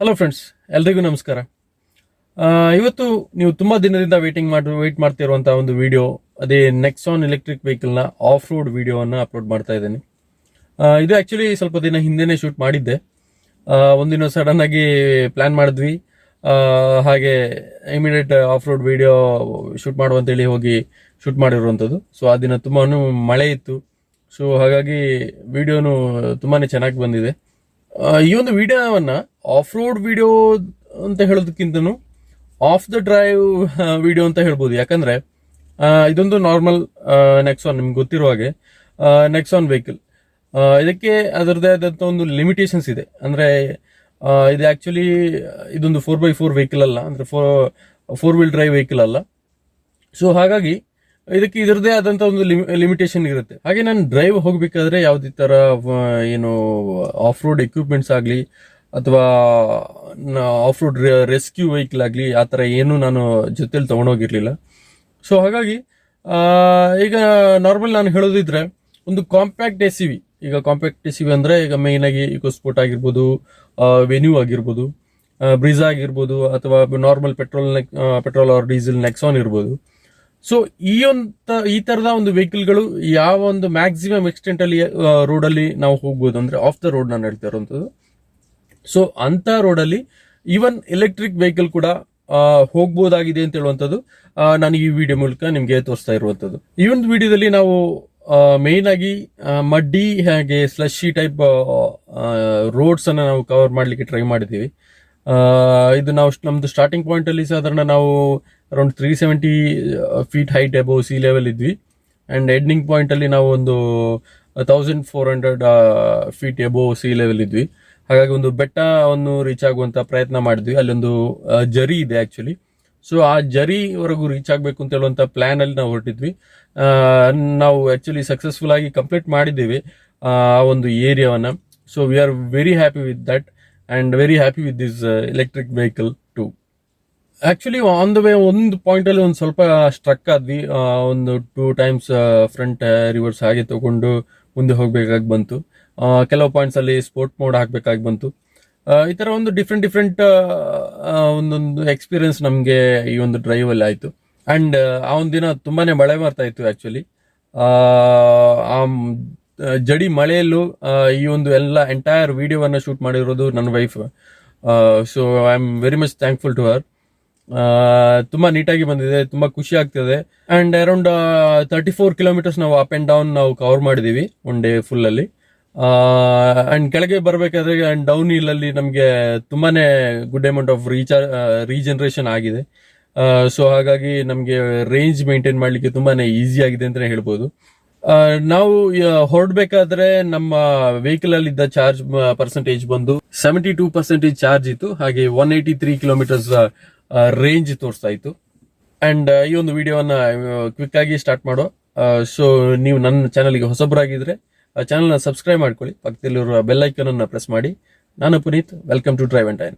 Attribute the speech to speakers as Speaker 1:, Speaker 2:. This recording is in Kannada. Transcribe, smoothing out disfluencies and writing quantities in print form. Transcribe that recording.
Speaker 1: ಹಲೋ ಫ್ರೆಂಡ್ಸ್, ಎಲ್ರಿಗೂ ನಮಸ್ಕಾರ. ಇವತ್ತು ನೀವು ತುಂಬಾ ದಿನದಿಂದ ವೇಟ್ ಮಾಡ್ತಿರುವಂತಹ ಒಂದು ವಿಡಿಯೋ, ಅದೇ ನೆಕ್ಸಾನ್ ಎಲೆಕ್ಟ್ರಿಕ್ ವೆಹಿಕಲ್ ನ ಆಫ್ ರೋಡ್ ವಿಡಿಯೋವನ್ನು ಅಪ್ಲೋಡ್ ಮಾಡ್ತಾ ಇದ್ದೇನೆ. ಇದು ಆಕ್ಚುಲಿ ಸ್ವಲ್ಪ ದಿನ ಹಿಂದೆನೆ ಶೂಟ್ ಮಾಡಿದ್ದೆ. ಒಂದಿನ ಸಡನ್ ಆಗಿ ಪ್ಲಾನ್ ಮಾಡಿದ್ವಿ. ಹಾಗೆ immediate off road video shoot ಮಾಡುವಂತೇಳಿ ಹೋಗಿ ಶೂಟ್ ಮಾಡಿರುವಂಥದ್ದು. ಸೊ ಆ ದಿನ ತುಂಬಾ ಮಳೆ ಇತ್ತು. ಸೊ ಹಾಗಾಗಿ ವಿಡಿಯೋನು ತುಂಬಾನೇ ಚೆನ್ನಾಗಿ ಬಂದಿದೆ. ಈ ಒಂದು ವಿಡಿಯೋವನ್ನ ಆಫ್ ರೋಡ್ ವಿಡಿಯೋ ಅಂತ ಹೇಳೋದಕ್ಕಿಂತನೂ ಆಫ್ ದ ಡ್ರೈವ್ ವಿಡಿಯೋ ಅಂತ ಹೇಳ್ಬೋದು. ಯಾಕಂದ್ರೆ ಇದೊಂದು ನಾರ್ಮಲ್ ನೆಕ್ಸಾನ್, ನಿಮ್ಗೆ ಗೊತ್ತಿರೋ ಹಾಗೆ ನೆಕ್ಸಾನ್ ವೆಹಿಕಲ್. ಇದಕ್ಕೆ ಅದರದೇ ಆದಂತ ಒಂದು ಲಿಮಿಟೇಷನ್ಸ್ ಇದೆ. ಅಂದ್ರೆ ಇದು ಆಕ್ಚುಲಿ ಇದೊಂದು 4x4 ವೆಹಿಕಲ್ ಅಲ್ಲ, ಅಂದ್ರೆ 4 ವೀಲ್ ಡ್ರೈವ್ ವೆಹಿಕಲ್ ಅಲ್ಲ. ಸೊ ಹಾಗಾಗಿ ಇದಕ್ಕೆ ಇದರದೇ ಆದಂತ ಒಂದು ಲಿಮಿಟೇಷನ್ ಇರುತ್ತೆ. ಹಾಗೆ ನಾನು ಡ್ರೈವ್ ಹೋಗ್ಬೇಕಾದ್ರೆ ಯಾವುದೇ ತರ ಏನು ಆಫ್ ರೋಡ್ ಎಕ್ವಿಪ್ಮೆಂಟ್ಸ್ ಆಗಲಿ ಅಥವಾ ಆಫ್ ರೋಡ್ ರೆಸ್ಕ್ಯೂ ವೆಹಿಕಲ್ ಆಗಲಿ ಆ ಥರ ಏನು ನಾನು ಜೊತೆಲಿ ತೊಗೊಂಡೋಗಿರ್ಲಿಲ್ಲ. ಸೊ ಹಾಗಾಗಿ ಈಗ ನಾರ್ಮಲ್ ನಾನು ಹೇಳೋದಿದ್ರೆ ಒಂದು ಕಾಂಪ್ಯಾಕ್ಟ್ ಎಸ್ ಸಿ ವಿ. ಈಗ ಕಾಂಪ್ಯಾಕ್ಟ್ ಎಸ್ ಸಿ ವಿ ಅಂದ್ರೆ ಈಗ ಮೇನ್ ಆಗಿ ಇಕೋ ಸ್ಪೋರ್ಟ್ ಆಗಿರ್ಬೋದು, ವೆನ್ಯೂ ಆಗಿರ್ಬೋದು, ಬ್ರಿಜ್ ಆಗಿರ್ಬೋದು, ಅಥವಾ normal petrol or diesel Nexon ಇರ್ಬೋದು. ಸೊ ಈ ತರದ ಒಂದು ವೆಹಿಕಲ್ಗಳು ಯಾವ ಒಂದು ಮ್ಯಾಕ್ಸಿಮಮ್ ಎಕ್ಸ್ಟೆಂಟ್ ಅಲ್ಲಿ ರೋಡ್ ಅಲ್ಲಿ ನಾವು ಹೋಗ್ಬೋದು, ಅಂದ್ರೆ ಆಫ್ ದ ರೋಡ್ ನಾನು ಹೇಳ್ತಾ ಇರುವಂತದ್ದು. ಸೊ ಅಂತ ರೋಡ್ ಅಲ್ಲಿ ಈವನ್ ಎಲೆಕ್ಟ್ರಿಕ್ ವೆಹಿಕಲ್ ಕೂಡ ಹೋಗ್ಬೋದಾಗಿದೆ ಅಂತ ಹೇಳುವಂಥದ್ದು ನಾನು ಈ ವಿಡಿಯೋ ಮೂಲಕ ನಿಮ್ಗೆ ತೋರಿಸ್ತಾ ಇರುವಂತದ್ದು. ಈ ಒಂದು ವಿಡಿಯೋದಲ್ಲಿ ನಾವು ಮೇನ್ ಆಗಿ ಮಡ್ಡಿ ಹಾಗೆ ಸ್ಲಶಿ ಟೈಪ್ ರೋಡ್ಸ್ ಅನ್ನ ನಾವು ಕವರ್ ಮಾಡ್ಲಿಕ್ಕೆ ಟ್ರೈ ಮಾಡಿದೀವಿ. ಇದು ನಾವು ನಮ್ದು ಸ್ಟಾರ್ಟಿಂಗ್ ಪಾಯಿಂಟ್ ಅಲ್ಲಿ ಸಾಧಾರಣ ನಾವು around 370 feet height above C level ಇದ್ವಿ. ಅಂಡ್ ಎಂಡಿಂಗ್ ಪಾಯಿಂಟ್ ಅಲ್ಲಿ ನಾವು ಒಂದು 1400 ಫೀಟ್ ಅಬೌವ್ ಸಿ ಲೆವೆಲ್ ಇದ್ವಿ. ಹಾಗಾಗಿ ಒಂದು ಬೆಟ್ಟವನ್ನು ರೀಚ್ ಆಗುವಂತ ಪ್ರಯತ್ನ ಮಾಡಿದ್ವಿ. ಅಲ್ಲೊಂದು ಜರಿ ಇದೆ ಆಕ್ಚುಲಿ. ಸೊ ಆ ಜರಿವರೆಗೂ ರೀಚ್ ಆಗ್ಬೇಕು ಅಂತ ಹೇಳುವಂತ ಪ್ಲಾನ್ ಅಲ್ಲಿ ನಾವು ಹೊರಟಿದ್ವಿ. ನಾವು ಆಕ್ಚುಲಿ ಸಕ್ಸಸ್ಫುಲ್ ಆಗಿ ಕಂಪ್ಲೀಟ್ ಮಾಡಿದ್ದೇವೆ ಆ ಒಂದು ಏರಿಯಾವನ್ನ. So we are very happy with that and very happy with this electric vehicle too. Actually on the way ಒಂದು ಪಾಯಿಂಟ್ ಅಲ್ಲಿ ಒಂದು ಸ್ವಲ್ಪ ಸ್ಟ್ರಕ್ ಆದ್ವಿ. ಒಂದು 2 ಟೈಮ್ಸ್ ಫ್ರಂಟ್ ರಿವರ್ಸ್ ಹಾಗೆ ತಗೊಂಡು ಮುಂದೆ ಹೋಗ್ಬೇಕಾಗಿ ಬಂತು. ಕೆಲವು ಪಾಯಿಂಟ್ಸ್ ಅಲ್ಲಿ ಸ್ಪೋರ್ಟ್ ಮೋಡ್ ಹಾಕ್ಬೇಕಾಗಿ ಬಂತು. ಈ ತರ ಒಂದು ಡಿಫ್ರೆಂಟ್ ಒಂದೊಂದು ಎಕ್ಸ್ಪೀರಿಯನ್ಸ್ ನಮ್ಗೆ ಈ ಒಂದು ಡ್ರೈವ್ ಅಲ್ಲಿ ಆಯ್ತು. ಅಂಡ್ ಆ ಒಂದು ದಿನ ತುಂಬಾನೇ ಮಳೆ ಬರ್ತಾ ಇತ್ತು ಆಕ್ಚುಲಿ. ಆ ಜಡಿ ಮಳೆಯಲ್ಲೂ ಈ ಒಂದು ಎಲ್ಲ ಎಂಟೈರ್ ವಿಡಿಯೋವನ್ನ ಶೂಟ್ ಮಾಡಿರೋದು ನನ್ನ wife. So I am very much thankful to her. ತುಂಬಾ ನೀಟಾಗಿ ಬಂದಿದೆ, ತುಂಬಾ ಖುಷಿ ಆಗ್ತಿದೆ. ಅಂಡ್ ಅರೌಂಡ್ 34 ಕಿಲೋಮೀಟರ್ಸ್ ನಾವು ಅಪ್ ಅಂಡ್ ಡೌನ್ ನಾವು ಕವರ್ ಮಾಡಿದೀವಿ ಒನ್ ಡೇ ಫುಲ್ ಅಲ್ಲಿ. ಅಂಡ್ ಕೆಳಗೆ ಬರ್ಬೇಕಾದ್ರೆ ಅಂಡ್ ಡೌನ್ ಹಿಲ್ ಅಲ್ಲಿ ನಮ್ಗೆ ತುಂಬಾನೇ ಗುಡ್ ಅಮೌಂಟ್ ಆಫ್ ರೀಜನರೇಷನ್ ಆಗಿದೆ. ಸೊ ಹಾಗಾಗಿ ನಮ್ಗೆ ರೇಂಜ್ ಮೇಂಟೈನ್ ಮಾಡ್ಲಿಕ್ಕೆ ತುಂಬಾನೇ ಈಸಿ ಆಗಿದೆ ಅಂತಾನೆ ಹೇಳ್ಬೋದು. ನಾವು ಹೊರಡ್ಬೇಕಾದ್ರೆ ನಮ್ಮ ವೆಹಿಕಲ್ ಅಲ್ಲಿ ಇದ್ದ ಚಾರ್ಜ್ ಪರ್ಸೆಂಟೇಜ್ ಬಂದು 72% ಚಾರ್ಜ್ ಇತ್ತು. ಹಾಗೆ 183 ಕಿಲೋಮೀಟರ್ಸ್ ರೇಂಜ್ ತೋರಿಸ್ತಾ ಇತ್ತು. ಅಂಡ್ ಈ ಒಂದು ವಿಡಿಯೋವನ್ನ ಕ್ವಿಕ್ ಆಗಿ ಸ್ಟಾರ್ಟ್ ಮಾಡೋ. ಸೊ ನೀವು ನನ್ನ ಚಾನಲ್ಗೆ ಹೊಸಬರಾಗಿದ್ರೆ ಚಾನಲ್ನ ಸಬ್ಸ್ಕ್ರೈಬ್ ಮಾಡ್ಕೊಳ್ಳಿ, ಪಕ್ಕದಲ್ಲಿರುವ ಬೆಲ್ ಐಕನ್ ಅನ್ನ ಪ್ರೆಸ್ ಮಾಡಿ. ನಾನು Puneet, welcome to Drive and dine.